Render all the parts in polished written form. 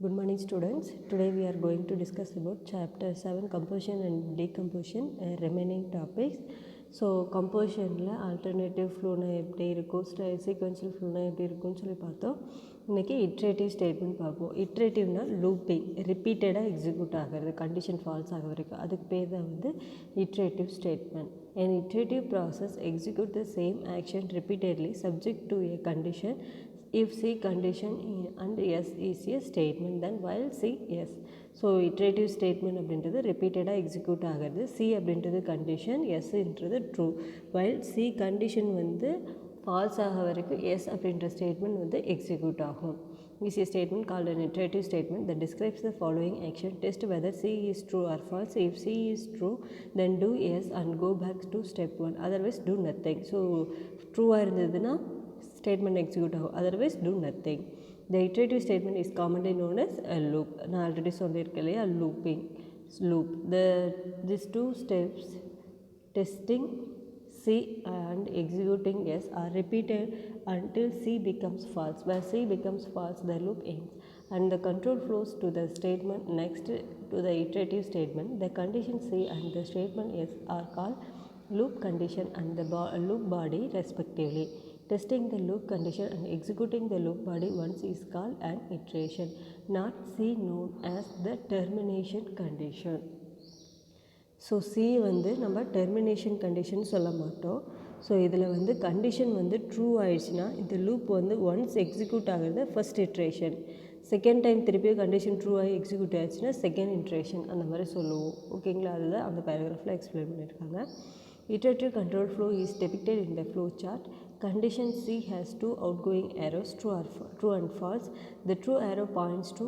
Good morning students. Today we are going to discuss about chapter 7 composition and decomposition remaining topics. So compositionல alternative flowனா எப்படி இருக்கும், sequential flowனா எப்படி இருக்கும்னு சொல்லி பார்த்தோம். இன்னைக்கு iterative statement பார்ப்போம். iterativனா looping, repeatedா execute ஆகிறது, condition false ஆக வரைக்கும், அதுக்கு பேர் தான் வந்து iterative statement. An iterative process execute the same action repeatedly subject to a condition. If C condition and yes is a statement, then while C yes. So iterative statement அப்படின்றது ரிப்பீட்டடாக execute ஆகிறது. C அப்படின்றது condition, எஸ்ன்றது true. While C condition வந்து false ஆக வரைக்கும் S அப்படின்ற statement வந்து எக்ஸிக்யூட் ஆகும். Is a statement called an iterative statement that describes the following action. Test whether C is true or false. If C is true, then do yes and go back to step 1. Otherwise, do nothing. So, ட்ரூவாக இருந்ததுன்னா statement execute ஆகும், otherwise do nothing. The iterative statement is commonly known as a loop. நான் already சொல்லியிருக்கேன் இல்லையா, looping loop. These two steps, testing C and executing S, are repeated until C becomes false. Where C becomes false, the loop ends and the control flows to the statement next to the iterative statement. The condition C and the statement S are called loop condition and the loop body respectively. Testing the loop condition and executing the loop body once is called an iteration, not C known as the termination condition. So C வந்து நம்ம termination condition சொல்ல மாட்டோம். So இதில் வந்து condition வந்து true ஆயிடுச்சுன்னா இந்த loop வந்து ஒன்ஸ் எக்ஸிக்யூட் ஆகிறது ஃபஸ்ட் இட்ரேஷன், செகண்ட் டைம் திருப்பியும் கண்டிஷன் ட்ரூ ஆகி எக்ஸிக்யூட் ஆயிடுச்சுன்னா செகண்ட் இட்ரேஷன், அந்த மாதிரி சொல்லுவோம். ஓகேங்களா, அதுதான் அந்த பேராகிராஃபில் எக்ஸ்பிளைன் பண்ணியிருக்காங்க. Iterative control flow is depicted in the flow chart. Condition C has two outgoing arrows, true and false. The true arrow points to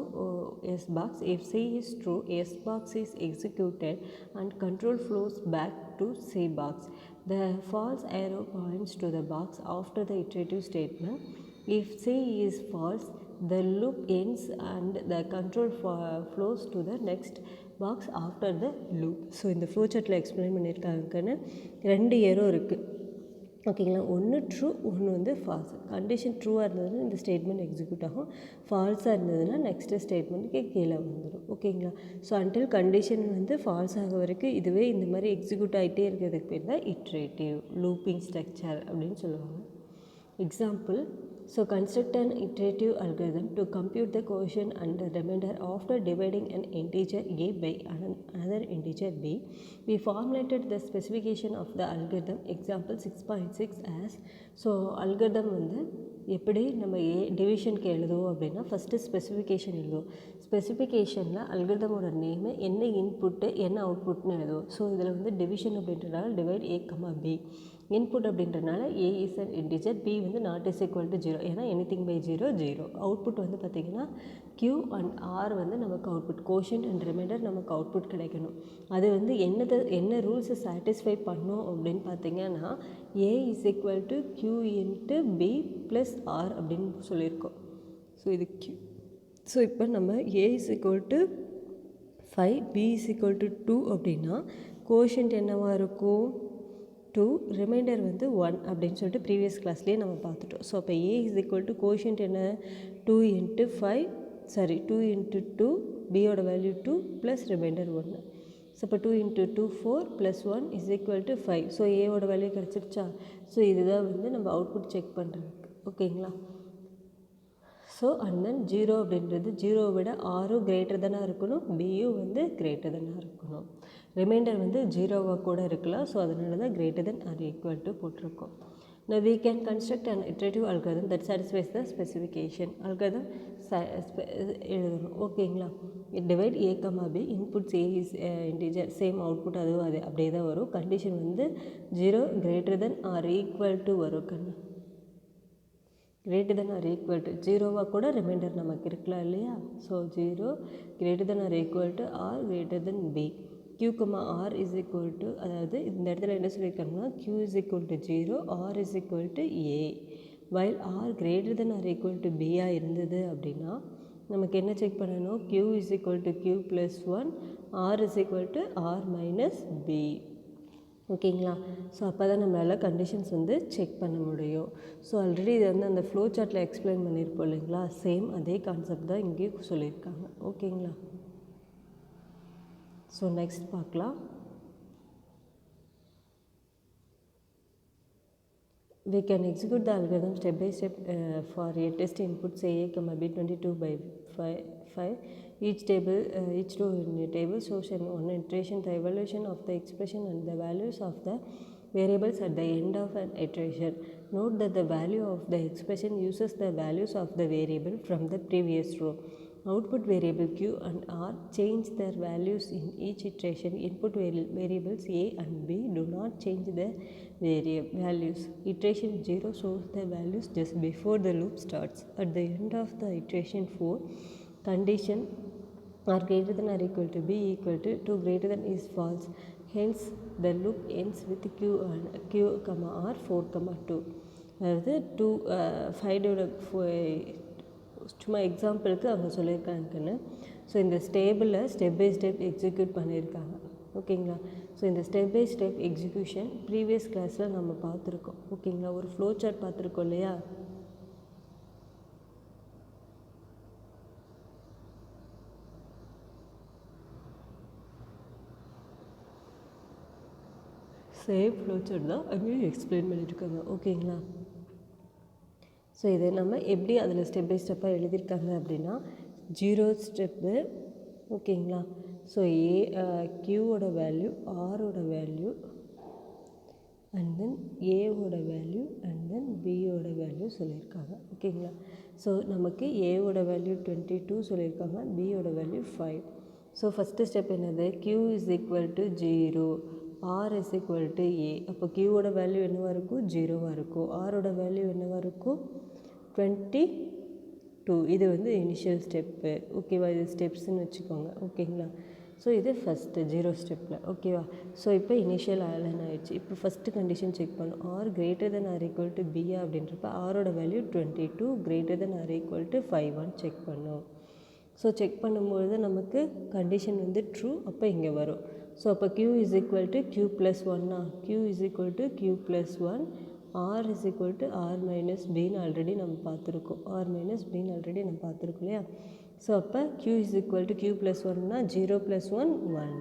S box. If C is true, S box is executed and control flows back to C box. The false arrow points to the box after the iterative statement. If C is false, the loop ends and the control flows to the next box after the loop. So இந்த flow சார்ட்டில் explain பண்ணியிருக்காங்கன்னு ரெண்டு aero இருக்குது. ஓகேங்களா, ஒன்று true, ஒன்று வந்து falls. Condition ட்ரூவாக இருந்ததுன்னா இந்த ஸ்டேட்மெண்ட் எக்ஸிக்யூட் ஆகும், ஃபால்ஸாக இருந்ததுன்னா நெக்ஸ்ட்டு ஸ்டேட்மெண்ட்டுக்கு கீழே வந்துடும். ஓகேங்களா, ஸோ அன்டில் கண்டிஷன் வந்து ஃபால்ஸ் ஆக வரைக்கும் இதுவே இந்த மாதிரி எக்ஸிக்யூட் ஆகிட்டே இருக்கிறதுக்கு பேர் தான் இட்ரேட்டிவ் லூப்பிங் ஸ்ட்ரக்சர் அப்படின்னு சொல்லுவாங்க. Example, so construct an iterative algorithm to compute the quotient and the remainder after dividing an integer a by another integer b. We formulated the specification of the algorithm. Example 6.6 as, so algorithm வந்து எப்படி நம்ம டிவிஷனுக்கு எழுதுவோம் அப்படின்னா first specification எழுதுவோம். ஸ்பெசிஃபிகேஷனில் அல்கரிதமோட name, என்ன input என்ன அவுட்புட்னு எழுதுவோம். So இதில் வந்து டிவிஷன் அப்படின்றனால டிவைட் a, b. இன்புட் அப்படின்றனால a is an integer, b வந்து not is equal to 0, ஏன்னா anything by 0 0. அவுட்புட் வந்து பார்த்திங்கன்னா q and r வந்து நமக்கு அவுட்புட், கோஷன்ட் அண்ட் ரிமைண்டர் நமக்கு அவுட்புட் கிடைக்கணும். அது வந்து என்ன ரூல்ஸை சாட்டிஸ்ஃபை பண்ணோம் அப்படின்னு பார்த்திங்கன்னா a is equal to q into b plus r அப்படின்னு சொல்லியிருக்கோம். ஸோ இது q. ஸோ இப்போ நம்ம a is equal to 5, b is equal to 2 அப்படின்னா கோஷன்ட் என்னவாக இருக்கும் 2, ரிமைண்டர் வந்து 1 அப்படின்னு சொல்லிட்டு ப்ரீவியஸ் கிளாஸ்லேயே நம்ம பார்த்துட்டோம். ஸோ அப்போ a is equal to quotient என்ன 2 into 5, 2 into 2, bயோட வேல்யூ 2 ப்ளஸ் ரிமைண்டர் 1. ஸோ இப்போ 2 into 2 4 plus 1 is equal to 5. So ஏவோட வேல்யூ கிடச்சிருச்சா. ஸோ இதுதான் வந்து நம்ம அவுட்புட் செக் பண்ணுறதுக்கு. ஓகேங்களா, ஸோ அண்ட் தென் 0 அப்படின்றது 0 விட ஆரும் கிரேட்டர் தானே இருக்கணும், பியும் வந்து கிரேட்டர் தானே இருக்கணும். ரிமைண்டர் வந்து 0வாக கூட இருக்கலாம். ஸோ அதனால தான் greater than or equal to போட்டிருக்கோம். Now we can construct an iterative algorithm that satisfies the specification. algorithm எழுதணும். ஓகேங்களா, divide a, b, inputs a is integer, same output அதுவும் அது அப்படியே தான் வரும். கண்டிஷன் வந்து 0 greater than or equal to வரும். Greater than or equal to 0வாக கூட ரிமைண்டர் நமக்கு இருக்கலாம் இல்லையா. So 0 greater than or equal to R greater than B. q, r is equal to, அதாவது இந்த இடத்துல என்ன சொல்லியிருக்காங்கன்னா q is equal to 0, r is equal to a. while r greater than or equal to b இருந்தது அப்படின்னா நமக்கு என்ன check பண்ணணும், q is equal to q plus 1, r is equal to r minus b. ஓகேங்களா. So அப்போ தான் நம்மளால் conditions வந்து செக் பண்ண முடியும். ஸோ ஆல்ரெடி இது வந்து அந்த ஃப்ளோ சார்ட்டில் எக்ஸ்பிளைன் பண்ணியிருப்போம் இல்லைங்களா, சேம் அதே கான்செப்ட் தான் இங்கேயும் சொல்லியிருக்காங்க. ஓகேங்களா. ஸோ நெக்ஸ்ட் பார்க்கலாம். We can execute the algorithm step by step for a test input say a comma b 22 by 5. Each row in a table shows one iteration the evaluation of the expression and the values of the variables at the end of an iteration. Note that the value of the expression uses the values of the variable from the previous row. Output variable q and r change their values in each iteration. Input variables a and b do not change their values. Iteration 0 shows the values just before the loop starts. At the end of the iteration 4, condition r greater than or equal to b equal to 2 greater than is false. Hence, the loop ends with q comma r 4 comma 2. அதாவது 5 சும்மா எக்ஸாம்பிளுக்கு அவங்க சொல்லியிருக்காங்கன்னு. So இந்த ஸ்டேபிளில் step by step execute பண்ணியிருக்காங்க. ஓகேங்களா. So இந்த step by step execution previous கிளாஸில் நம்ம பார்த்துருக்கோம். ஓகேங்களா. ஒரு ஃப்ளோ சார்ட் பார்த்துருக்கோம் இல்லையா. சேம் ஃப்ளோ சார்ட் தான் அங்கேயும் எக்ஸ்பிளைன் பண்ணியிருக்காங்க. ஓகேங்களா. ஸோ இதை நம்ம எப்படி அதில் ஸ்டெப் பை ஸ்டெப்பாக எழுதியிருக்காங்க அப்படின்னா, 0 ஸ்டெப்பு. ஓகேங்களா. ஸோ க்யூவோட வேல்யூ, ஆரோட வேல்யூ, அண்ட் தென் ஏவோட வேல்யூ, அண்ட் தென் பியோட வேல்யூ சொல்லியிருக்காங்க. ஓகேங்களா. ஸோ நமக்கு ஏவோட வேல்யூ 22 சொல்லியிருக்காங்க, பியோட வேல்யூ 5. ஸோ ஃபஸ்ட்டு ஸ்டெப் என்னது, q is equal to 0, r is equal to a. அப்போ க்யூவோட வேல்யூ என்னவாக இருக்கும், 0வாக இருக்கும். ஆரோட வேல்யூ என்னவாக இருக்கும், 22. இது வந்து இனிஷியல் ஸ்டெப்பு. ஓகேவா. இது ஸ்டெப்ஸ்ன்னு வச்சுக்கோங்க. ஓகேங்களா. ஸோ இது ஃபஸ்ட்டு 0 ஸ்டெப்பில். ஓகேவா. ஸோ இப்போ இனிஷியல் அலைன் ஆகிடுச்சு. இப்போ ஃபஸ்ட்டு கண்டிஷன் செக் பண்ணும். R greater than or equal to பியா அப்படின்றப்ப ஆரோட value 22 greater than or equal to 5 check பண்ணும். ஸோ செக் பண்ணும்பொழுது நமக்கு கண்டிஷன் வந்து ட்ரூ. அப்போ இங்கே வரும். ஸோ அப்போ q is equal to q plus 1 q is equal to q plus 1, r is equal to r minus pin already நம்ம பார்த்துருக்கோம். r மைனஸ் பின்னு ஆல்ரெடி நம்ம பார்த்துருக்கோம் இல்லையா. ஸோ அப்போ q is equal to q plus 1 0 plus 1 1,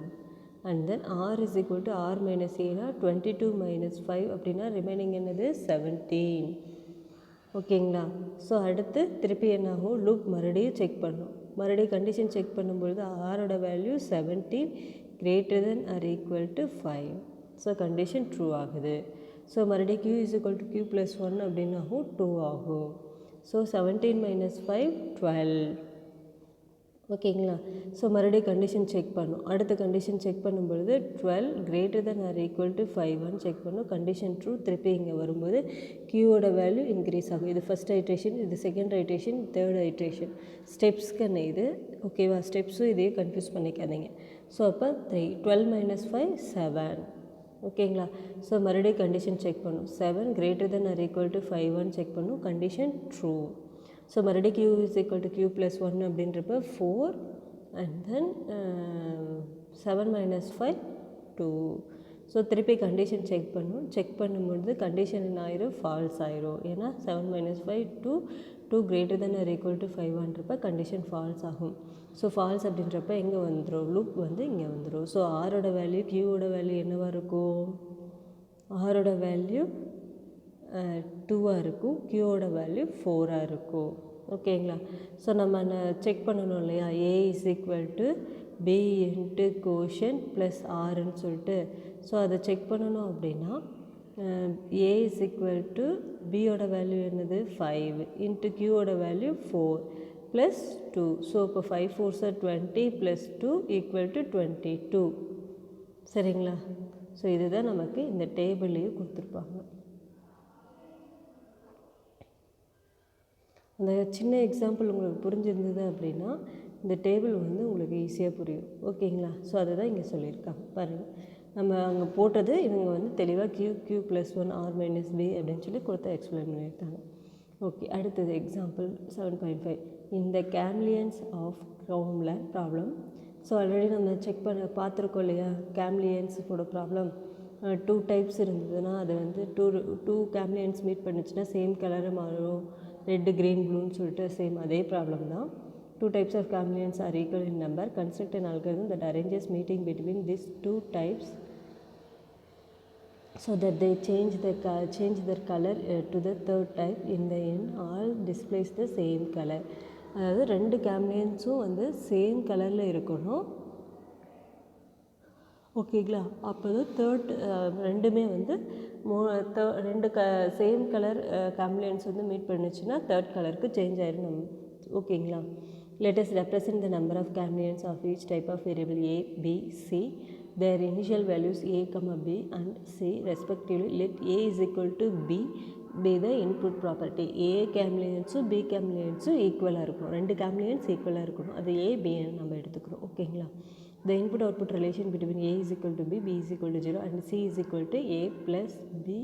and then r is equal to r minus ஏனா 22 minus 5 அப்படின்னா remaining என்னது 17. ஓகேங்களா. ஸோ அடுத்து திருப்பி என்னாகும், லூப் மறுபடியும் செக் பண்ணும். மறுபடியும் கண்டிஷன் செக் பண்ணும்பொழுது ஆரோட value 17 greater than or equal to 5. So condition true ஆகுது. ஸோ மறுபடியும் q is equal to q plus 1 அப்படின்னாகும் 2 ஆகும். So 17 minus 5 12. ஓகேங்களா. ஸோ மறுபடியும் கண்டிஷன் செக் பண்ணும். அடுத்த கண்டிஷன் செக் பண்ணும்பொழுது 12 greater than or equal to 5 check பண்ணும். Condition true. திருப்பி இங்கே வரும்போது க்யூவோட வேல்யூ இன்க்ரீஸ் ஆகும். இது ஃபஸ்ட் ஐட்ரேஷன், இது செகண்ட் ஐட்ரேஷன், தேர்ட் ஐட்ரேஷன். ஸ்டெப்ஸ்க்குன்னு இது. ஓகேவா. ஸ்டெப்ஸும் இதையே கன்ஃபியூஸ் பண்ணிக்காதீங்க. ஸோ அப்போ 3 12 மைனஸ் 5 7. ஓகேங்களா. ஸோ மறுபடியும் கண்டிஷன் செக் பண்ணும். 7 greater than or equal to 5 check பண்ணும். Condition true. ஸோ மறுபடியும் q is equal to q plus 1 அப்படின்றப்ப 4, அண்ட் தென் 7 மைனஸ் 5 2. ஸோ திருப்பி கண்டிஷன் செக் பண்ணும். செக் பண்ணும்பொழுது கண்டிஷன் என்ன ஆயிரும், ஃபால்ஸ் ஆயிரும். ஏன்னா 7 minus 5 2 greater than or equal to 5ன்றப்ப கண்டிஷன் ஃபால்ஸ் ஆகும். ஸோ ஃபால்ஸ் அப்படின்றப்ப எங்கே வந்துடும், லூப் வந்து இங்கே வந்துடும். ஸோ ஆரோட வேல்யூ க்யூவோட வேல்யூ என்னவாக இருக்கும், ஆரோட வேல்யூ 2ஆக இருக்கும், க்யூவோட வேல்யூ 4ஆக இருக்கும். ஓகேங்களா. ஸோ நம்ம செக் பண்ணணும் இல்லையா, a is equal to b into quotient plus ஆர்ன்னு சொல்லிட்டு. ஸோ அதை செக் பண்ணணும் அப்படின்னா a இஸ் ஈக்குவல் டு பியோட வேல்யூ என்னது 5 இன்ட்டு க்யூவோட வேல்யூ 4 ப்ளஸ் 2. ஸோ இப்போ 5 4s 20 ப்ளஸ் 2 ஈக்குவல் டு 22. சரிங்களா. ஸோ இதுதான் நமக்கு இந்த டேபிள்லேயும் கொடுத்துருப்பாங்க. அந்த சின்ன எக்ஸாம்பிள் உங்களுக்கு புரிஞ்சிருந்தது அப்படின்னா இந்த டேபிள் வந்து உங்களுக்கு ஈஸியாக புரியும். ஓகேங்களா. ஸோ அதை தான் இங்கே சொல்லியிருக்காங்க பாருங்கள். நம்ம அங்கே போட்டது இவங்க வந்து தெளிவாக q plus 1 r minus b அப்படின்னு சொல்லி கொடுத்து எக்ஸ்பிளைன் பண்ணியிருக்காங்க. ஓகே. அடுத்தது எக்ஸாம்பிள் 7.5 இந்த கேம்லியன்ஸ் ஆஃப் க்ரௌம்லேண்ட் ப்ராப்ளம். ஸோ ஆல்ரெடி நம்ம செக் பண்ண பார்த்துருக்கோம் இல்லையா, கேம்லியன்ஸோட ப்ராப்ளம். டூ டைப்ஸ் இருந்ததுன்னா அது வந்து டூ கேம்லியன்ஸ் மீட் பண்ணுச்சுன்னா சேம் கலரை மாறும், ரெட்டு க்ரீன் ப்ளூன்னு சொல்லிட்டு சேம் அதே ப்ராப்ளம் தான். Two types of chameleons are equal in number. Construct an algorithm that arranges meeting between these two types so that they change their color to the third type. In the end, all displays the same color. அதாவது ரெண்டு கேம்லியன்ஸும் வந்து same கலரில் இருக்கணும். ஓகேங்களா? அப்போ தான் ரெண்டுமே வந்து ரெண்டு சேம் கலர் கேம்லியன்ஸ் வந்து மீட் பண்ணுச்சுன்னா தேர்ட் கலருக்கு சேஞ்ச் ஆயிடும். ஓகேங்களா? Let us represent the number of chameleons of each type of variable a, b, c. Their initial values a, b and c respectively. Let a is equal to b be the input property. a chameleonஸும் b chameleonஸும் ஈக்குவலாக இருக்கணும். ரெண்டு கேம்லியன்ஸ் ஈக்குவலாக இருக்கணும். அது a, b நம்ம எடுத்துக்கிறோம். ஓகேங்களா? The input output relation between a is equal to b, b is equal to 0 and c is equal to a plus b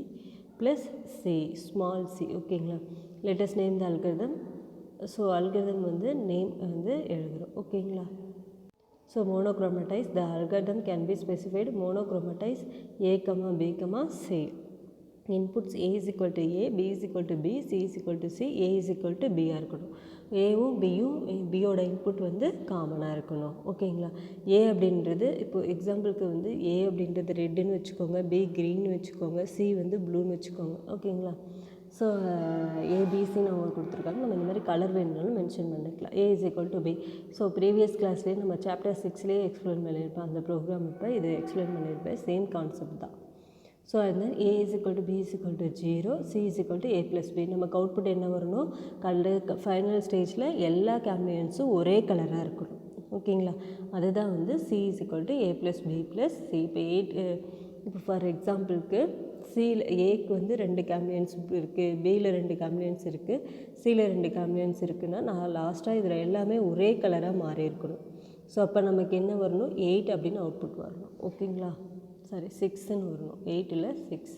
plus c, small c. ஓகேங்களா? Let us name the algorithm. So algorithm வந்து name வந்து எழுதுகிறோம். ஓகேங்களா? So monochromatize the algorithm can be specified monochromatize a, b, c. Inputs a is equal to a, b is equal to b, c is equal to c, a is equal to b இருக்கணும். ஏவும் பியும் பியோட input வந்து காமனாக இருக்கணும். ஓகேங்களா? ஏ அப்படின்றது இப்போது எக்ஸாம்பிளுக்கு வந்து ஏ அப்படின்றது ரெட்டுன்னு வச்சுக்கோங்க, பி க்ரீன்னு வச்சுக்கோங்க, சி வந்து ப்ளூன்னு வச்சுக்கோங்க. ஓகேங்களா? ஸோ ஏபிசின்னு அவங்க கொடுத்துருக்காங்க. நம்ம இந்த மாதிரி கலர் வேணுனாலும் மென்ஷன் பண்ணிக்கலாம். A is equal to B. So previous கிளாஸ்லேயே நம்ம சாப்டர் 6லேயே எக்ஸ்பிளைன் பண்ணியிருப்பேன் அந்த ப்ரோக்ராம். இப்போ இது எக்ஸ்பிளைன் பண்ணியிருப்பேன். சேம் கான்செப்ட் தான். ஸோ அதனால் A is equal to B is equal to 0, C is equal to A plus B. நமக்கு அவுட்புட் என்ன வரணும்? ஃபைனல் ஸ்டேஜில் எல்லா கேம்லியன்ஸும் ஒரே கலராக இருக்கணும். ஓகேங்களா? அதுதான் வந்து C is equal to A plus B plus C. இப்போ ஃபார் எக்ஸாம்பிளுக்கு சியில் ஏக்கு வந்து 2 கேம்லியன்ஸ் இருக்குது, பியில் 2 கேம்லியன்ஸ் இருக்குது, சியில் 2 கேம்லியன்ஸ் இருக்குதுன்னா நான் லாஸ்ட்டாக இதில் எல்லாமே ஒரே கலராக மாறி இருக்கணும். ஸோ அப்போ நமக்கு என்ன வரணும்? 8 அப்படின்னு அவுட்புட் வரணும். ஓகேங்களா? சாரி 6ன்னு வரணும். 8 6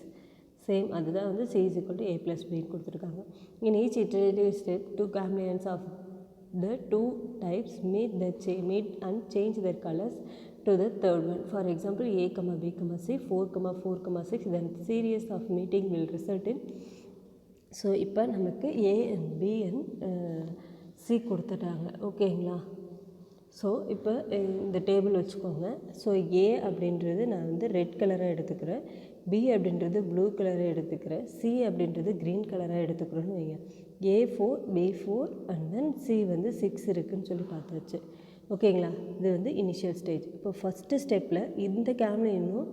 சேம். அதுதான் வந்து C is equal to A plus பின்னு கொடுத்துருக்காங்க. In each iterative step 2 chameleons of the two types meet and change their colors to the third one. For example, a, b, c, 4, 4, 6. Then series of meeting will result in. So இப்போ நமக்கு a and b and c கொடுத்துட்டாங்க. ஓகேங்களா? So இப்போ இந்த table வச்சுக்கோங்க. So ஏ அப்படின்றது நான் வந்து ரெட் கலராக எடுத்துக்கிறேன், பி அப்படின்றது ப்ளூ கலராக எடுத்துக்கிறேன், சி அப்படின்றது க்ரீன் கலராக எடுத்துக்கிறோன்னு வைங்க. A4, B4 and then C வந்து 6 இருக்குதுன்னு சொல்லி பார்த்தாச்சு. ஓகேங்களா? இது வந்து இனிஷியல் ஸ்டேஜ். இப்போ ஃபஸ்ட்டு ஸ்டெப்பில் இந்த கேம்லியனும்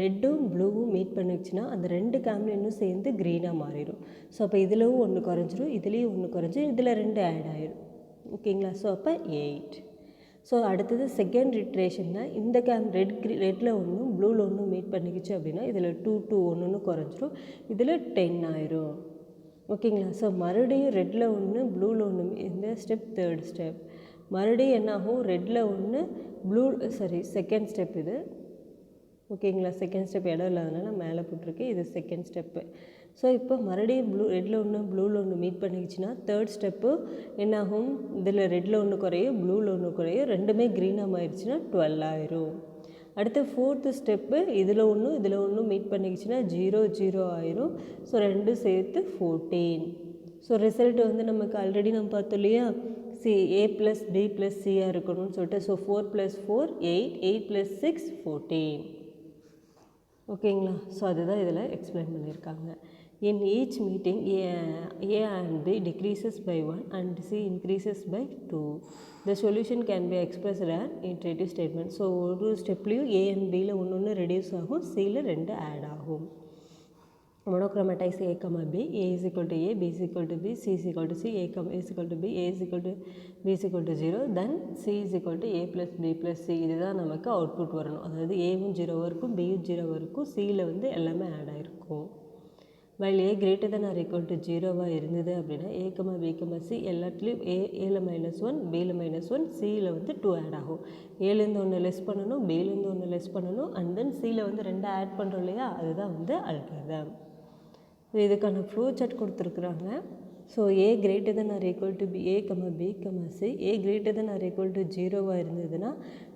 ரெட்டும் ப்ளூவும் மீட் பண்ணிச்சுன்னா அந்த 2 கேம்லியனும் சேர்ந்து க்ரீனாக மாறிடும். ஸோ அப்போ இதிலும் ஒன்று குறைஞ்சிரும், இதுலேயும் ஒன்று குறைஞ்சிரும், இதில் 2 ஆட் ஆகிடும். ஓகேங்களா? ஸோ அப்போ 8. ஸோ அடுத்தது செகண்ட் இட்ரேஷன்னா இந்த ரெட்டில் ஒன்றும் ப்ளூவில் ஒன்றும் மீட் பண்ணிக்கிச்சு அப்படின்னா இதில் 2 ஒன்று குறைஞ்சிரும், இதில் 10 ஆயிரும். ஓகேங்களா? ஸோ மறுபடியும் ரெட்டில் ஒன்று ப்ளூவில் ஒன்று, இந்த ஸ்டெப் தேர்ட் ஸ்டெப். மறுபடியும் என்னாகும்? ரெட்டில் ஒன்று செகண்ட் ஸ்டெப் இது. ஓகேங்களா? செகண்ட் ஸ்டெப் இடம் இல்லாதனால மேலே போட்டிருக்கு, இது செகண்ட் ஸ்டெப்பு. ஸோ இப்போ மறுபடியும் ரெட்டில் ஒன்று ப்ளூவில் ஒன்று மீட் பண்ணிக்கிச்சுன்னா தேர்ட் ஸ்டெப்பு என்னாகும்? இதில் ரெட்டில் ஒன்று குறையும், ப்ளூவில் ஒன்று குறையும், ரெண்டுமே க்ரீனாக மாறிடுச்சுன்னா 12 ஆயிரும். அடுத்து ஃபோர்த்து ஸ்டெப்பு இதில் ஒன்று மீட் பண்ணிக்கிச்சுன்னா 0, 0 ஆயிரும். ஸோ ரெண்டும் சேர்த்து 14. ஸோ ரிசல்ட் வந்து நமக்கு ஆல்ரெடி நம்ம பார்த்தோம் இல்லையா? ஏ ப்ளஸ் பி ப்ளஸ் சியாக இருக்கணும்னு சொல்லிட்டு. ஸோ 4 + 4 8, 8 + 6 14. ஓகேங்களா? ஸோ அதுதான் இதில் எக்ஸ்பிளைன் பண்ணியிருக்காங்க. In each meeting, A and B decreases by 1 and C increases by 2. The solution can be expressed as iterative statement. So ஒரு ஸ்டெப்லேயும் A and Bயில் ஒன்று ரெடியூஸ் ஆகும், Cயில் 2 ஆட் ஆகும். Monochromatize A, B. A is equal to A, B is equal to B, C is equal to C, A is equal to B, A is equal to B is equal to 0. Then C is equal to A plus B plus C. இதுதான் நமக்கு output வரணும். அதாவது ஏவும் 0 இருக்கும், பியும் 0 இருக்கும், சியில் வந்து எல்லாமே ஆட் ஆகிருக்கும். while a greater than or equal to 0 இருந்தது அப்படின்னா a, b, c எல்லாத்துலேயும் ஏல -1, bல -1, cல வந்து 2 ஆட் ஆகும். ஏலேருந்து ஒன்று லெஸ் பண்ணணும், பிலேருந்து ஒன்று லெஸ் பண்ணணும், அண்ட் தென் சியில் வந்து 2 ஆட் பண்ணுறோம் இல்லையா, அதுதான் வந்து அல்காரிதம். இதுக்கான ஃப்ளோ சார்ட் கொடுத்துருக்குறாங்க. So A greater than or equal to B A comma B comma C A greater than or equal to ஜீரோவாக இருந்ததுன்னா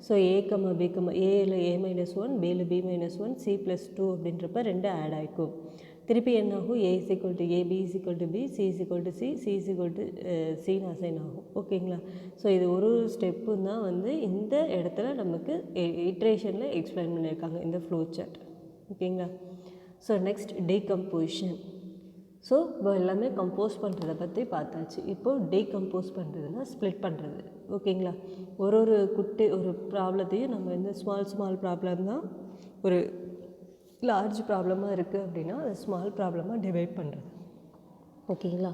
so A comma B comma ஏல ஏ -1 பியில் b -1 c +2 அப்படின்றப்ப ரெண்டு ஆட் ஆகிக்கும். திருப்பி என்ன ஆகும், A is equal to A, B is equal to B, C is equal to C, C is equal to சின்னு அசைன் ஆகும். ஓகேங்களா. ஸோ இது ஒரு ஸ்டெப்பு தான் வந்து இந்த இடத்துல நமக்கு இட்ரேஷனில் எக்ஸ்பிளைன் பண்ணியிருக்காங்க இந்த ஃப்ளோ சார்ட். ஓகேங்களா. So next decomposition. ஸோ இப்போ எல்லாமே கம்போஸ் பண்ணுறதை பற்றி பார்த்தாச்சு. இப்போது டீகம்போஸ் பண்ணுறதுனா ஸ்ப்ளிட் பண்ணுறது. ஓகேங்களா. ஒரு குட்டி ஒரு ப்ராப்ளத்தையும் நம்ம இந்த ஸ்மால் ப்ராப்ளம் தான் ஒரு லார்ஜ் ப்ராப்ளமாக இருக்குது அப்படின்னா அது ஸ்மால் ப்ராப்ளமாக டிவைட் பண்ணுறது. ஓகேங்களா.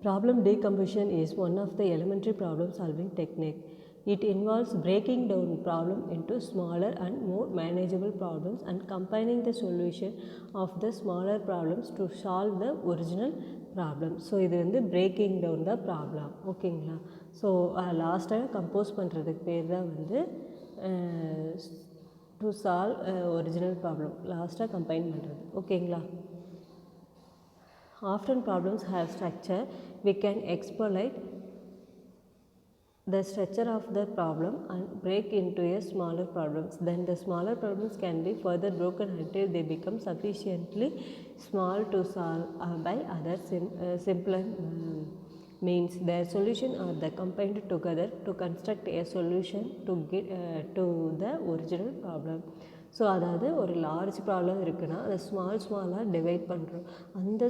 Problem decomposition is one of the elementary problem solving technique. It involves breaking down problem into smaller and more manageable problems and combining the solution of the smaller problems to solve the original problem. So இது வந்து breaking down the problem. ஓகேங்களா. So லாஸ்ட்டாக compose பண்ணுறதுக்கு பேர் தான் வந்து to solve original problem. லாஸ்ட்டாக combine பண்ணுறது. ஓகேங்களா. Often problems have structure. We can exploit the structure of the problem and break into a smaller problems. Then the smaller problems can be further broken until they become sufficiently small to solve by other simpler means. Their solution are the combined together to construct a solution to get to the original problem. So அதாவது ஒரு large problem இருக்குன்னா அதை ஸ்மாலாக divide பண்ணுறோம். அந்த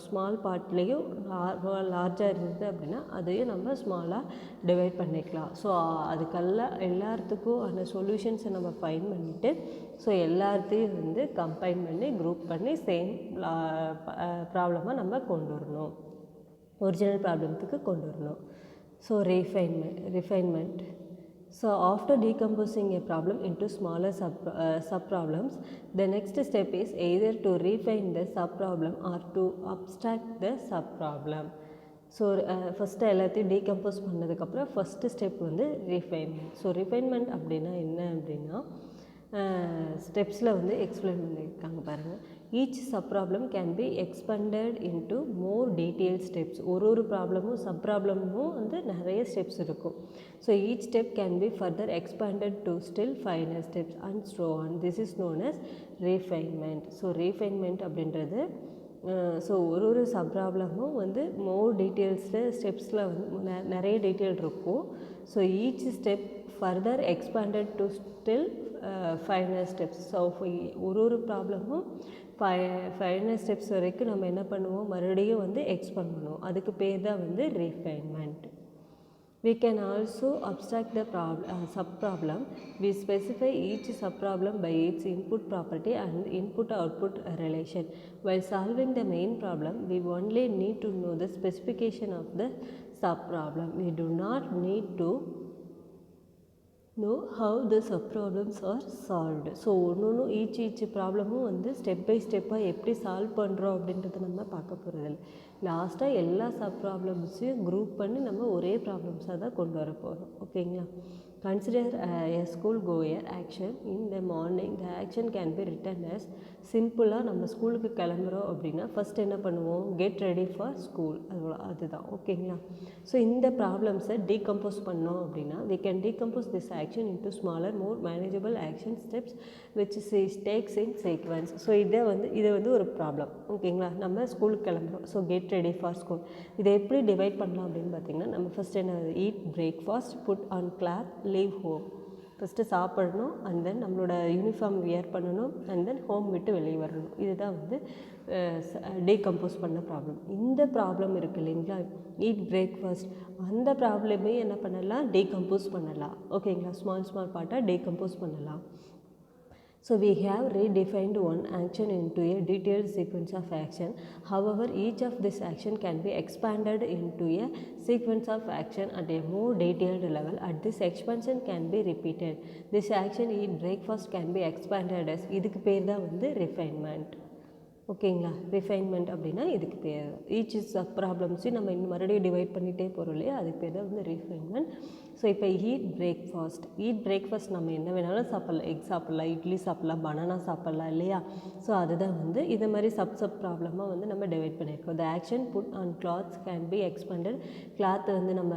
small பார்ட்லேயும் லார்ஜாக இருந்தது அப்படின்னா அதையும் நம்ம ஸ்மாலாக டிவைட் பண்ணிக்கலாம். ஸோ எல்லாத்துக்கும் அந்த சொல்யூஷன்ஸை நம்ம ஃபைண்ட் பண்ணிவிட்டு ஸோ எல்லாத்தையும் வந்து கம்பைன் பண்ணி குரூப் பண்ணி சேம் ப்ராப்ளமாக நம்ம கொண்டு வரணும், ஒரிஜினல் ப்ராப்ளத்துக்கு கொண்டு வரணும். So refinement. So after decomposing a problem into smaller sub-problems, the next step is either to refine the sub-problem or to abstract the sub-problem. So first எல்லாத்தையும் டீகம்போஸ் பண்ணதுக்கப்புறம் ஃபஸ்ட்டு ஸ்டெப் வந்து refinement. So refinement அப்படின்னா என்ன அப்படின்னா ஸ்டெப்ஸில் வந்து explain பண்ணியிருக்காங்க பாருங்கள். Each sub problem can be expanded into more detail steps. ஒரு ப்ராப்ளமும் சப் ப்ராப்ளமும் வந்து நிறைய ஸ்டெப்ஸ் இருக்கும். So each step can be further expanded to still finer steps and so on. This is known as refinement. So refinement அப்படின்றது so ஒரு sub ப்ராப்ளமும் வந்து மோர் ஸ்டெப்ஸில் வந்து நிறைய டீட்டெயில் இருக்கும். So each step further expanded to still finer steps. So ஒரு ப்ராப்ளமும் finer steps வரைக்கும் நம்ம என்ன பண்ணுவோம், மறுபடியும் வந்து எக்ஸ்பேண்ட் பண்ணுவோம். அதுக்கு பேர் தான் வந்து refinement. We can also abstract the sub-problem. We specify each sub-problem by its input property and input-output relation. While solving the main problem, we only need to know the specification of the sub-problem. We do not need to know how the sub-problems are solved. So ஒன்று each ப்ராப்ளமும் வந்து step by ஸ்டெப்பாக எப்படி solve பண்ணுறோம் அப்படின்றத நம்ம பார்க்க போகிறதில்ல. லாஸ்ட்டாக எல்லா சப் ப்ராப்ளம்ஸையும் குரூப் பண்ணி நம்ம ஒரே ப்ராப்ளம்ஸாக தான் கொண்டு வர போகிறோம். ஓகேங்களா. Consider a school goer action in the morning. The action can be written as சிம்பிளாக நம்ம ஸ்கூலுக்கு கிளம்புறோம் அப்படின்னா ஃபஸ்ட் என்ன பண்ணுவோம், கெட் ரெடி ஃபார் ஸ்கூல். அதுதான். ஓகேங்களா. ஸோ இந்த ப்ராப்ளம்ஸை டீகம்போஸ் பண்ணோம் அப்படின்னா we can decompose this action into smaller more manageable action steps which takes in sequence. So இது வந்து ஒரு ப்ராப்ளம். ஓகேங்களா. நம்ம ஸ்கூலுக்கு கிளம்புறோம். So get ready for school. இதை எப்படி டிவைட் பண்ணலாம் அப்படின்னு பார்த்தீங்கன்னா நம்ம ஃபஸ்ட் என்ன, eat breakfast, put on cloth, leave home. First சாப்பிடணும், அண்ட் தென் நம்மளோட யூனிஃபார்ம் வியர் பண்ணணும், அண்ட் தென் ஹோம் விட்டு வெளியே வரணும். இதுதான் வந்து டீகம்போஸ் பண்ண ப்ராப்ளம். இந்த ப்ராப்ளம் இருக்குது இல்லைங்களா, ஈட் பிரேக்ஃபாஸ்ட், அந்த ப்ராப்ளமே என்ன பண்ணலாம், டீகம்போஸ் பண்ணலாம். ஓகேங்களா. ஸ்மால் பார்ட்டாக டீகம்போஸ் பண்ணலாம். So we have redefined one action into a detailed sequence of action. However, each of this action can be expanded into a sequence of action at a more detailed level. At this expansion can be repeated. This action, eat breakfast, can be expanded as இதுக்கு பேர் தான் வந்து refinement. ஓகேங்களா. Refinement அப்படின்னா இதுக்கு பேர். Each sub ப்ராப்ளம்ஸையும் நம்ம இன்னும் மறுபடியும் டிவைட் பண்ணிகிட்டே போகிறோம் இல்லையா, அதுக்கு பேர் தான் வந்து ரிஃபைன்மெண்ட். ஸோ இப்போ ஈட் பிரேக்ஃபாஸ்ட் நம்ம என்ன வேணாலும் சாப்பிட்லாம். எக் சாப்பிட்லாம், இட்லி சாப்பிட்லாம், பனானா சாப்பிட்லாம் இல்லையா. ஸோ அதுதான் வந்து இது மாதிரி சப் ப்ராப்ளமாக வந்து நம்ம டிவைட் பண்ணியிருக்கோம். The action put on clothes can be expanded. Cloth வந்து நம்ம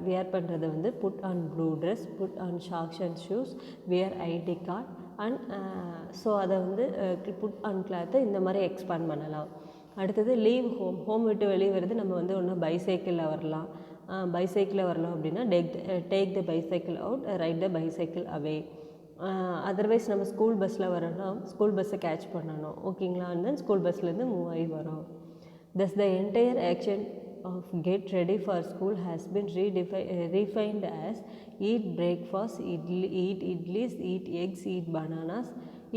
வியர் பண்ணுறது வந்து put on blue dress, put on socks and shoes, wear ID card and so அதை வந்து புட் ஆன் கிளாத்தை இந்த மாதிரி எக்ஸ்பேண்ட் பண்ணலாம். அடுத்தது லீவ் ஹோம் விட்டு வெளியே வருது. நம்ம வந்து ஒன்று பைசைக்கிளில் வரலாம் அப்படின்னா take the bicycle out, right the bicycle away. Otherwise நம்ம ஸ்கூல் பஸ்ஸில் வரணும், ஸ்கூல் பஸ்ஸை கேட்ச் பண்ணணும். ஓகேங்களா. அண்ட் தென் ஸ்கூல் பஸ்லேருந்து மூவ் ஆகி வரோம். Thus the entire action of get ready for school has been refined as eat breakfast, eat idlis, eat eggs, eat bananas.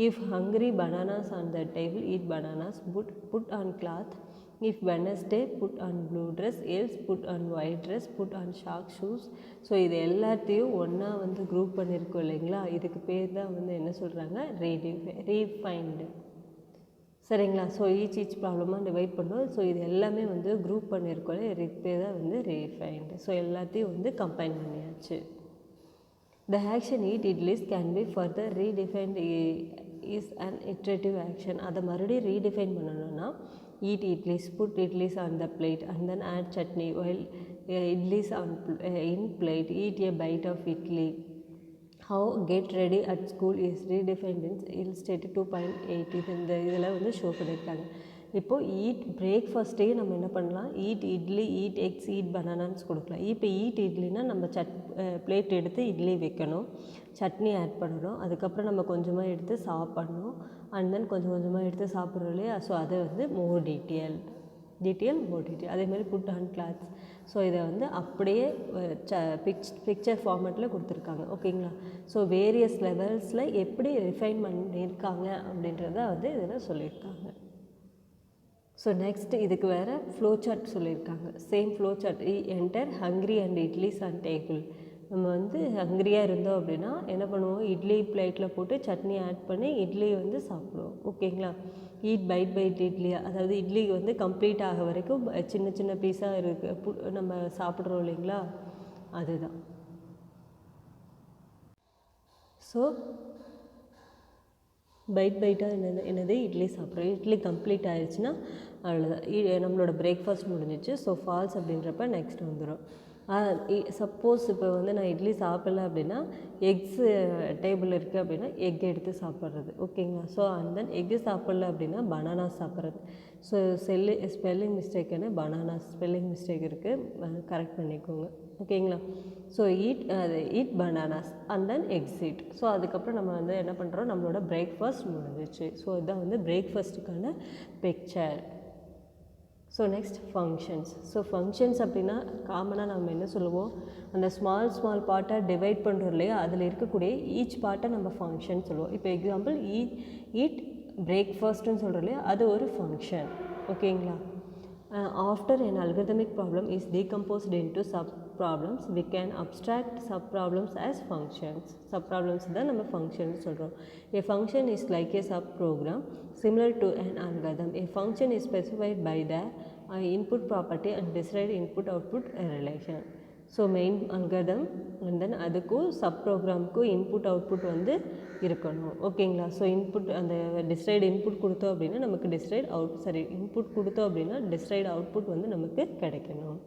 If hungry, bananas on the table, eat bananas. Put on cloth. If Wednesday, put on blue dress, else put on white dress, put on shark shoes. So இது எல்லாத்தையும் ஒன்றா வந்து group பண்ணியிருக்கோம் இல்லைங்களா. இதுக்கு பேர் தான் வந்து என்ன சொல்கிறாங்க, ரீஃபைன்டு. சரிங்களா. ஸோ ஈச் ப்ராப்ளமாக டிவைட் பண்ணுவோம். ஸோ இது எல்லாமே வந்து குரூப் பண்ணியிருக்கோம், இதுக்கு பேர் தான் வந்து ரீஃபைன்டு. ஸோ எல்லாத்தையும் வந்து கம்பைன் பண்ணியாச்சு. The action eat idlis can be further redefined is an iterative action. அதை மறுபடியும் ரீடிஃபைன் பண்ணணும்னா eat idlis, put idlis on the plate and then add chutney while idlis in plate, eat a bite of idli. How get ready at school is redefined in illustrated 2.8. இந்த இதில் வந்து show பண்ணியிருக்காங்க. இப்போது eat பிரேக்ஃபாஸ்ட்டே நம்ம என்ன பண்ணலாம், eat idli, eat eggs, eat பனானான்னு கொடுக்கலாம். இப்போ ஈட் இட்லினா நம்ம பிளேட் எடுத்து இட்லி வைக்கணும், சட்னி ஆட் பண்ணணும், அதுக்கப்புறம் நம்ம கொஞ்சமாக எடுத்து சாப்பிட்ணும், அண்ட் தென் கொஞ்சமாக எடுத்து சாப்பிட்றோம் இல்லையா. ஸோ அதை வந்து மோர் டீட்டெயில். அதேமாதிரி புட் ஆன் கிளாத்ஸ். ஸோ இதை வந்து அப்படியே பிக்சர் ஃபார்மேட்டில் கொடுத்துருக்காங்க. ஓகேங்களா. ஸோ வேரியஸ் லெவல்ஸில் எப்படி ரிஃபைன் பண்ணியிருக்காங்க அப்படின்றத வந்து இதில் சொல்லியிருக்காங்க. ஸோ நெக்ஸ்ட் இதுக்கு வேறு ஃப்ளோ சார்ட் சொல்லியிருக்காங்க. Same flow chart. Enter hungry and idlis and table. நம்ம வந்து ஹங்க்ரியாக இருந்தோம் அப்படின்னா என்ன பண்ணுவோம், இட்லி பிளேட்டில் போட்டு சட்னி ஆட் பண்ணி இட்லி வந்து சாப்பிடுவோம். ஓகேங்களா. ஈட் பைட் இட்லி, அதாவது இட்லி வந்து கம்ப்ளீட் ஆக வரைக்கும் சின்ன பீஸாக இருக்குது நம்ம சாப்பிட்றோம் இல்லைங்களா, அதுதான். ஸோ பைட்டாக என்னது இட்லி சாப்பிட்றோம். இட்லி கம்ப்ளீட் ஆயிடுச்சுன்னா அவ்வளோதான், நம்மளோட பிரேக்ஃபாஸ்ட் முடிஞ்சிச்சு. ஸோ ஃபால்ஸ் அப்படின்றப்ப நெக்ஸ்ட் வந்துடும். சப்போஸ் இப்போ வந்து நான் இட்லி சாப்பிடல அப்படின்னா எக்ஸு டேபிள் இருக்குது அப்படின்னா எக் எடுத்து சாப்பிட்றது. ஓகேங்களா. ஸோ அண்ட் தென் எக்கு சாப்பிடல அப்படின்னா பனானா சாப்பிட்றது. ஸோ ஸ்பெல்லிங் மிஸ்டேக்குன்னு பனானா ஸ்பெல்லிங் மிஸ்டேக் இருக்குது, கரெக்ட் பண்ணிக்கோங்க. ஓகேங்களா. So eat bananas and then eggs eat. So அதுக்கப்புறம் நம்ம வந்து என்ன பண்ணுறோம், நம்மளோட பிரேக்ஃபாஸ்ட் முடிஞ்சிச்சு. ஸோ இதுதான் வந்து பிரேக்ஃபாஸ்ட்டுக்கான picture. So next functions. So functions அப்படின்னா காமனாக நம்ம என்ன சொல்லுவோம், அந்த ஸ்மால் பார்ட்டை டிவைட் பண்ணுறோம் இல்லையா, அதில் இருக்கக்கூடிய ஈச் பார்ட்டை நம்ம ஃபங்க்ஷன் சொல்லுவோம். இப்போ எக்ஸாம்பிள் ஈட் பிரேக்ஃபாஸ்ட்டுன்னு சொல்கிறோம் இல்லையா, அது ஒரு ஃபங்க்ஷன். ஓகேங்களா. After an algorithmic problem is decomposed into sub-problems, we can abstract sub-problems as functions. Sub-problems தான் நம்ம functions சொல்கிறோம். A function is like a sub-program similar to an algorithm. A function is specified by the input property and described input-output relation. So main algorithm and then அதுக்கும் sub ப்ரோக்ராமுக்கும் input output வந்து இருக்கணும். ஓகேங்களா. So அந்த டிஸ்ரைட் input கொடுத்தோம் அப்படின்னா நமக்கு input கொடுத்தோம் அப்படின்னா டிஸ்ரைட் அவுட்புட் வந்து நமக்கு கிடைக்கணும்.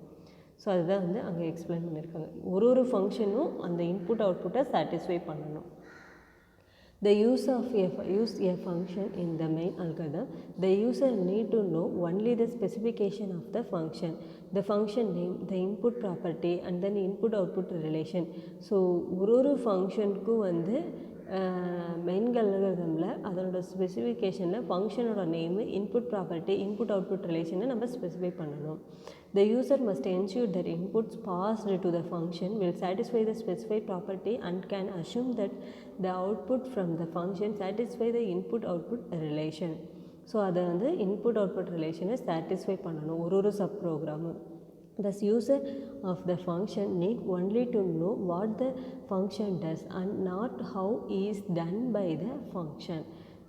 ஸோ அதுதான் வந்து அங்கே எக்ஸ்பிளைன் பண்ணியிருக்காங்க. ஒரு ஃபங்க்ஷனும் அந்த இன்புட் அவுட்புட்டை சாட்டிஸ்ஃபை பண்ணணும். The use a function in the main algorithm, the user need to know only the specification of the function, the function name, the input property and then input output relation. So ஒரு ஃபங்க்ஷனுக்கும் வந்து main அல்காரிதமில் அதனோட ஸ்பெசிஃபிகேஷனில் ஃபங்க்ஷனோட name, input property, input output ரிலேஷனை நம்ம specify பண்ணணும். The user must ensure that inputs passed to the function will satisfy the specified property and can assume that the output from the function satisfy the input-output relation. So அதை வந்து input-output ரிலேஷனை satisfy பண்ணணும் ஒரு sub ப்ரோக்ராமும். Thus user of the function need only to know what the function does and not how is done by the function.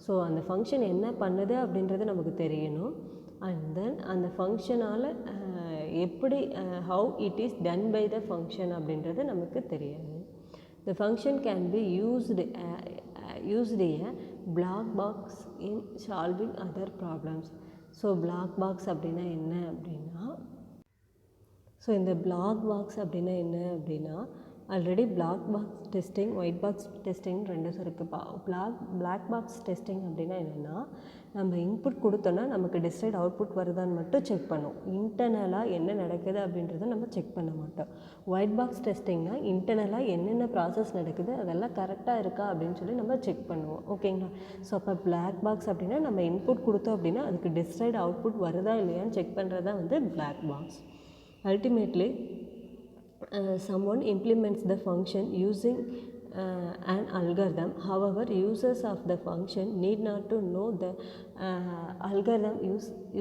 So அந்த function என்ன பண்ணுது அப்படின்றது நமக்கு தெரியணும். அண்ட் தென் அந்த ஃபங்க்ஷனால் எப்படி how it is done by the function அப்படின்றது நமக்கு தெரியாது. The function can be used a black box in solving other problems. So black box அப்படின்னா என்ன அப்படின்னா, ஸோ இந்த black box அப்படின்னா என்ன அப்படின்னா, already black box testing, white box testing ரெண்டு இருக்குப்பா. பிளாக் பாக்ஸ் டெஸ்டிங் அப்படின்னா என்னென்னா, நம்ம இன்புட் கொடுத்தோன்னா நமக்கு டிசைட் அவுட்புட் வருதான்னு மட்டும் செக் பண்ணும். இன்டர்னலாக என்ன நடக்குது அப்படின்றத நம்ம செக் பண்ண மாட்டோம். ஒயிட் பாக்ஸ் டெஸ்டிங்னால் இன்டர்னலாக என்னென்ன ப்ராசஸ் நடக்குது அதெல்லாம் கரெக்டாக இருக்கா அப்படின்னு சொல்லி நம்ம செக் பண்ணுவோம். ஓகேங்களா? ஸோ அப்போ பிளாக் பாக்ஸ் அப்படின்னா நம்ம இன்புட் கொடுத்தோம் அப்படின்னா அதுக்கு டிசைட் அவுட்புட் வருதா இல்லையான்னு செக் பண்ணுறது தான் வந்து black box. Ultimately, someone implements the function using an algorithm. However, users of the function need not to know the algorithm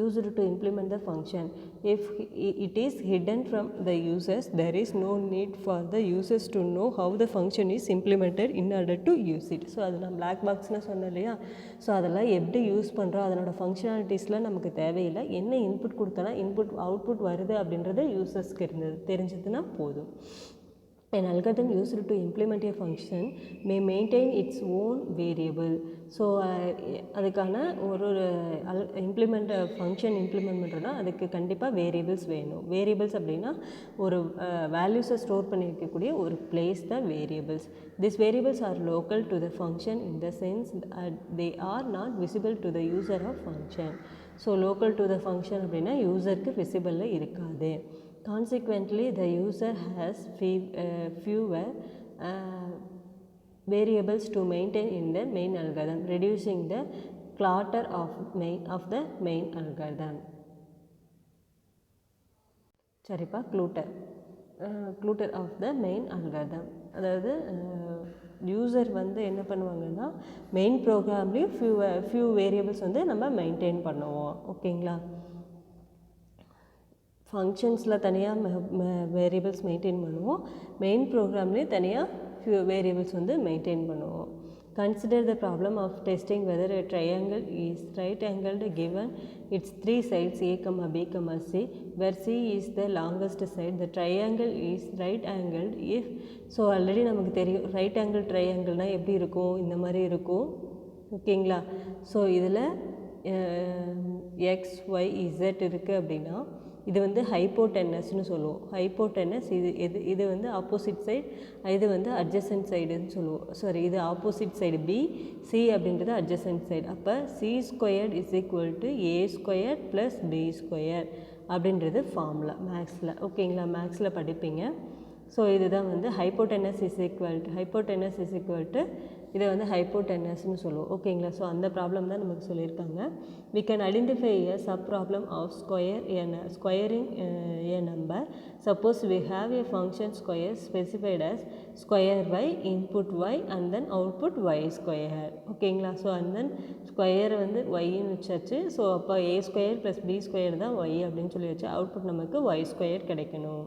used to implement the function. If it is hidden from the users, there is no need for the users to know how the function is implemented in order to use it. So அது நான் black பாக்ஸ்னு சொன்னேன் இல்லையா? So அதெல்லாம் எப்படி use பண்ணுறோம், அதனோட ஃபங்க்ஷனாலிட்டிஸ்லாம் நமக்கு தேவையில்லை. என்ன இன்புட் கொடுத்தோன்னா இன்புட் அவுட்புட் வருது அப்படின்றது யூசர்ஸ்க்கு தெரிஞ்சதுன்னா போதும். An algorithm used to implement a function may maintain its own variable. So அதுக்கான ஒரு ஃபங்க்ஷன் இம்ப்ளிமெண்ட் பண்ணுறோன்னா அதுக்கு கண்டிப்பாக வேரியபிள்ஸ் வேணும். வேரியபிள்ஸ் அப்படின்னா ஒரு வேல்யூஸை ஸ்டோர் பண்ணி வைக்கக்கூடிய ஒரு பிளேஸ் தான் variables. This variables are local to the function in the sense they are not visible to the user of function. So local to the function அப்படின்னா யூசருக்கு விசிபிளில் இருக்காது. Consequently, the user has fewer variables to maintain in the main algorithm, reducing the clutter of the main algorithm. சரிப்பா, clutter of the main algorithm. அதாவது user வந்து என்ன பண்ணுவாங்கன்னா main ப்ரோக்ராம்லேயும் few variables வந்து நம்ம மெயின்டைன் பண்ணுவோம். ஓகேங்களா? ஃபங்க்ஷன்ஸில் தனியாக வேரியபிள்ஸ் மெயின்டைன் பண்ணுவோம், மெயின் ப்ரோக்ராம்லேயும் தனியாக ஃபியூ வேரியபிள்ஸ் வந்து மெயின்டைன் பண்ணுவோம். Consider the problem of testing whether a triangle is right angled given its three sides a, b, c, where c is the longest side. The triangle is right angled if. So already நமக்கு தெரியும் right angle ட்ரையாங்கிள்னால் எப்படி இருக்கும், இந்த மாதிரி இருக்கும். ஓகேங்களா? So இதில் X Y Z இருக்குது அப்படின்னா இது வந்து ஹைப்போடென்னஸ்னு சொல்லுவோம். ஹைப்போடென்னஸ் இது வந்து ஆப்போசிட் சைடு, இது வந்து அட்ஜசன்ட் சைடுன்னு சொல்லுவோம். சாரி, இது ஆப்போசிட் சைடு பி, சி அப்படின்றது அட்ஜசன்ட் சைடு. அப்போ C squared is equal to A square plus B square அப்படின்றது ஃபார்முலா மேக்ஸில். ஓகேங்களா? மேக்ஸில் படிப்பீங்க. ஸோ இதுதான் வந்து ஹைப்போடென்னஸ் இஸ் ஈக்குவல் டு இதை வந்து ஹைப்போடென்னஸ்னு சொல்லுவோம். ஓகேங்களா? ஸோ அந்த ப்ராப்ளம் தான் நமக்கு சொல்லியிருக்காங்க. We can identify a sub-problem of squaring a number. Suppose we have a function square specified as square y, input y and then output y square. ஓகேங்களா? So and then square வந்து ஒய்ன்னு வச்சாச்சு. So அப்போ a square plus b square தான் y அப்படின்னு சொல்லி வச்சு output நமக்கு y square கிடைக்கணும்.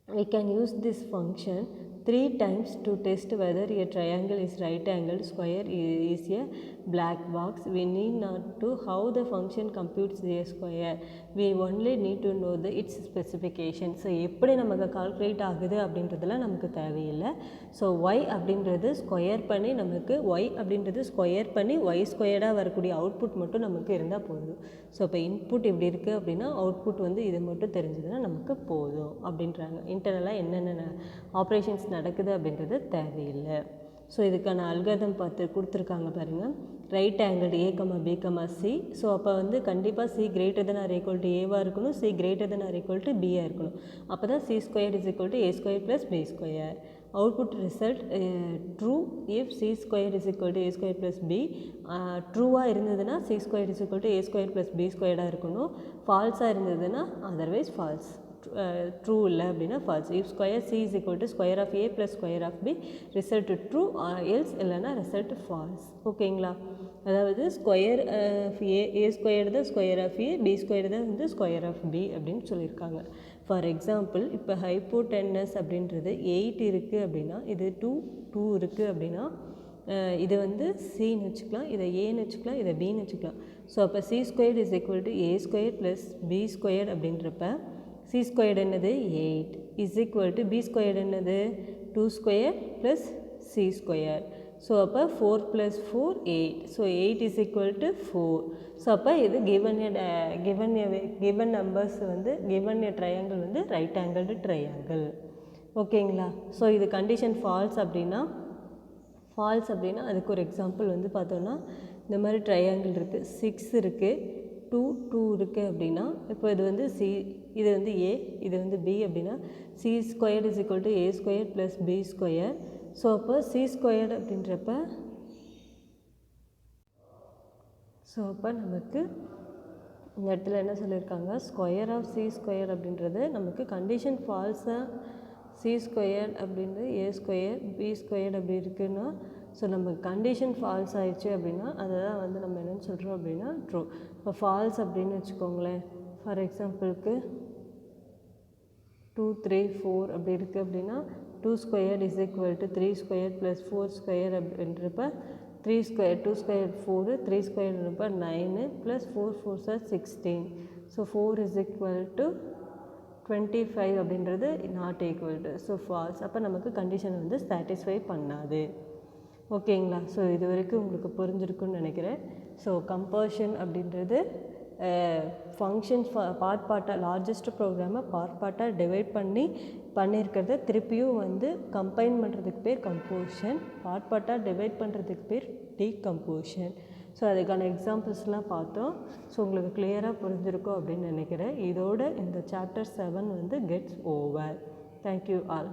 We can use this function 3 times to test whether a triangle is right angled square is a black box. We need not to how the function computes a square. We only need to know its specification. So எப்படி நமக்கு calculate ஆகுது அப்படின்றதுலாம் நமக்கு தேவையில்லை. So y அப்படின்றது square பண்ணி நமக்கு square பண்ணி y ஸ்கொயர்டாக வரக்கூடிய அவுட்புட் மட்டும் நமக்கு இருந்தால் போதும். ஸோ இப்போ இன்புட் இப்படி இருக்குது அப்படின்னா அவுட்புட் வந்து இது மட்டும் தெரிஞ்சதுன்னா நமக்கு போதும் அப்படின்றாங்க. இன்டர்னலாக என்னென்ன ஆப்ரேஷன்ஸ் நடக்குது அப்படின்றது தேவையில்லை. ஸோ இதுக்கான அல்காரிதம் கொடுத்துருக்காங்க பாருங்கள். Right angle A B C. So அப்போ வந்து கண்டிப்பாக C greater than or equal to ஏவாக இருக்கணும், C greater than or equal to பியாக இருக்கணும். அப்போ தான் C square is equal to A square plus B square. Output result true if c square is equal to a square plus b. ட்ரூவாக இருந்ததுன்னா c square is equal to a square plus b ஸ்கொயர்டாக இருக்கணும். ஃபால்ஸாக இருந்ததுன்னா otherwise falls. True இல்லை அப்படின்னா false. If square C is equal to square of A plus square of B result true, else இல்லைன்னா result false. ஓகேங்களா? அதாவது square of A square தான் square of A, B square தான் வந்து square of B அப்படின்னு சொல்லியிருக்காங்க. For example இப்போ ஹைப்போடென்னஸ் அப்படின்றது 8 இருக்குது அப்படின்னா இது 2 இருக்குது அப்படின்னா இது வந்து சின்னு வச்சுக்கலாம், இதை ஏன்னு வச்சுக்கலாம், இதை பின்னு வச்சுக்கலாம். ஸோ அப்போ C squared is equal to A square plus B square அப்படின்றப்ப சி ஸ்கொயர்டு என்னது 8 is equal to B squared என்னது 2 square plus C square. So அப்போ 4 + 4 8. So 8 is equal to 4. So அப்போ இது கிவன் நம்பர்ஸ் வந்து கிவன் ட்ரையாங்கிள் வந்து right angled triangle. ஓகேங்களா? So இது கண்டிஷன் ஃபால்ஸ் அப்படின்னா அதுக்கு ஒரு எக்ஸாம்பிள் வந்து பார்த்தோன்னா இந்த மாதிரி ட்ரையாங்கிள் இருக்குது, 6 இருக்குது, 2 2 இருக்குது அப்படின்னா இப்போ இது வந்து சி, இது வந்து ஏ, இது வந்து பி அப்படின்னா C square is equal to A square plus B square. So அப்போ சி ஸ்கொயர்டு அப்படின்றப்ப நமக்கு இந்த இடத்துல என்ன சொல்லியிருக்காங்க, ஸ்கொயர் ஆஃப் சி ஸ்கொயர் அப்படின்றது நமக்கு கண்டிஷன் ஃபால்ஸாக சி ஸ்கொயர் அப்படின்றது ஏ ஸ்கொயர் பி ஸ்கொயர் அப்படி இருக்குன்னா ஸோ நம்ம கண்டிஷன் ஃபால்ஸ் ஆயிடுச்சு அப்படின்னா அதை தான் வந்து நம்ம என்னென்னு சொல்கிறோம் அப்படின்னா ட்ரூ. இப்போ ஃபால்ஸ் அப்படின்னு வச்சுக்கோங்களேன், ஃபார் எக்ஸாம்பிளுக்கு 2 3 4 அப்படி இருக்குது அப்படின்னா 2 square is equal to 3 square plus 4 square அப்படின்றப்ப 3 ஸ்கொயர் 2 ஸ்கொயர் 4 3 ஸ்கொயர்ன்றப்ப 9 plus 4 4 are 16. So 4 is equal to 25 அப்படின்றது not equal to, so false. அப்போ நமக்கு கண்டிஷன் வந்து சாட்டிஸ்ஃபை பண்ணாது. ஓகேங்களா? ஸோ இது வரைக்கும் உங்களுக்கு புரிஞ்சிருக்குன்னு நினைக்கிறேன். ஸோ கம்பல்ஷன் அப்படின்றது ஃபங்க்ஷன்ஸ் பார்ட்டாக லார்ஜஸ்ட் ப்ரோக்ராமை பார்ட்டாக டிவைட் பண்ணியிருக்கிறத திருப்பியும் வந்து கம்பைன் பண்ணுறதுக்கு பேர் கம்போஷன், பார்ட்டாக டிவைட் பண்ணுறதுக்கு பேர் டீகம்போஷன். ஸோ அதுக்கான எக்ஸாம்பிள்ஸ்லாம் பார்த்தோம். ஸோ உங்களுக்கு கிளியராக புரிஞ்சிருக்கும் அப்படின்னு நினைக்கிறேன். இதோட இந்த சாப்டர் 7 வந்து கெட்ஸ் ஓவர். Thank you all.